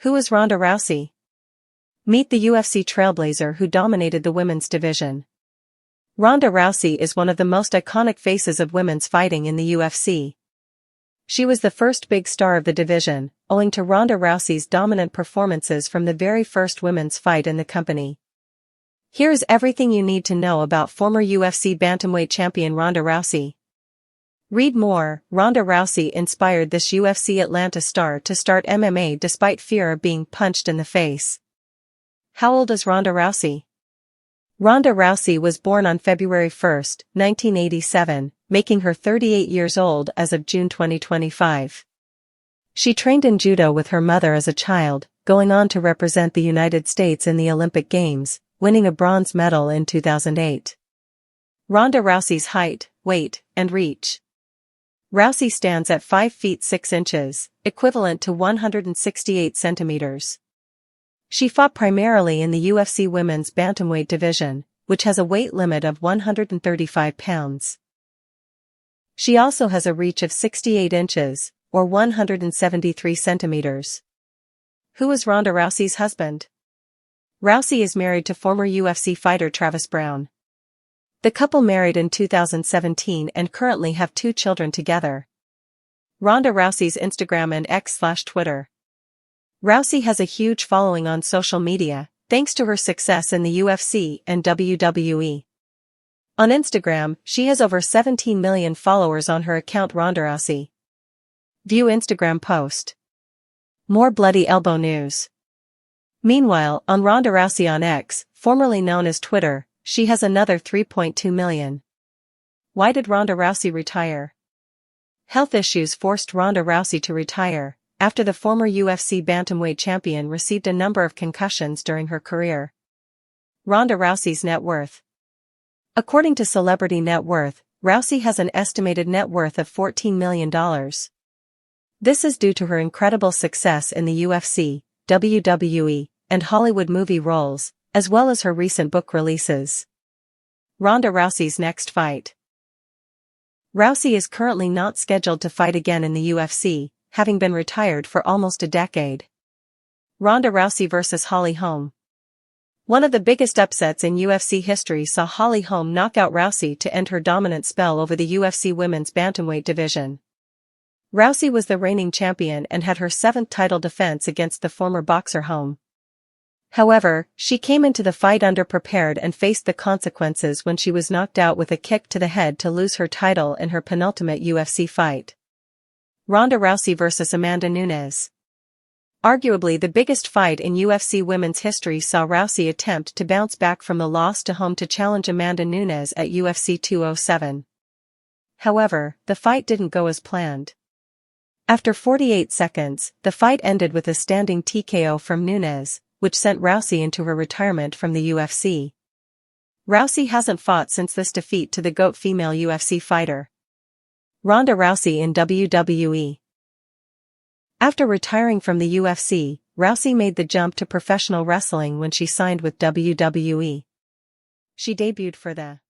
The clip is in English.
Who is Ronda Rousey? Meet the UFC trailblazer who dominated the women's division. Ronda Rousey is one of the most iconic faces of women's fighting in the UFC. She was the first big star of the division, owing to Ronda Rousey's dominant performances from the very first women's fight in the company. Here's everything you need to know about former UFC Bantamweight champion Ronda Rousey. Read more. Ronda Rousey inspired this UFC Atlanta star to start MMA despite fear of being punched in the face. How old is Ronda Rousey? Ronda Rousey was born on February 1, 1987, making her 38 years old as of June 2025. She trained in Judo with her mother as a child, going on to represent the United States in the Olympic Games, winning a bronze medal in 2008. Ronda Rousey's height, weight, and reach. Rousey stands at 5 feet 6 inches, equivalent to 168 centimeters. She fought primarily in the UFC Women's Bantamweight division, which has a weight limit of 135 pounds. She also has a reach of 68 inches, or 173 centimeters. Who is Ronda Rousey's husband? Rousey is married to former UFC fighter Travis Browne. The couple married in 2017 and currently have 2 children together. Ronda Rousey's Instagram and X/Twitter. Rousey has a huge following on social media, thanks to her success in the UFC and WWE. On Instagram, she has over 17 million followers on her account Ronda Rousey. View Instagram post. More bloody elbow news. Meanwhile, on Ronda Rousey on X, formerly known as Twitter, she has another 3.2 million. Why did Ronda Rousey retire? Health issues forced Ronda Rousey to retire, after the former UFC Bantamweight champion received a number of concussions during her career. Ronda Rousey's net worth. According to Celebrity Net Worth, Rousey has an estimated net worth of $14 million. This is due to her incredible success in the UFC, WWE, and Hollywood movie roles, as well as her recent book releases. Ronda Rousey's next fight. Rousey is currently not scheduled to fight again in the UFC, having been retired for almost a decade. Ronda Rousey vs. Holly Holm. One of the biggest upsets in UFC history saw Holly Holm knock out Rousey to end her dominant spell over the UFC Women's Bantamweight division. Rousey was the reigning champion and had her 7th title defense against the former boxer Holm. However, she came into the fight underprepared and faced the consequences when she was knocked out with a kick to the head to lose her title in her penultimate UFC fight. Ronda Rousey vs. Amanda Nunes. Arguably the biggest fight in UFC women's history saw Rousey attempt to bounce back from the loss to Holm to challenge Amanda Nunes at UFC 207. However, the fight didn't go as planned. After 48 seconds, the fight ended with a standing TKO from Nunes, which sent Rousey into her retirement from the UFC. Rousey hasn't fought since this defeat to the GOAT female UFC fighter. Ronda Rousey in WWE. After retiring from the UFC, Rousey made the jump to professional wrestling when she signed with WWE. She debuted for the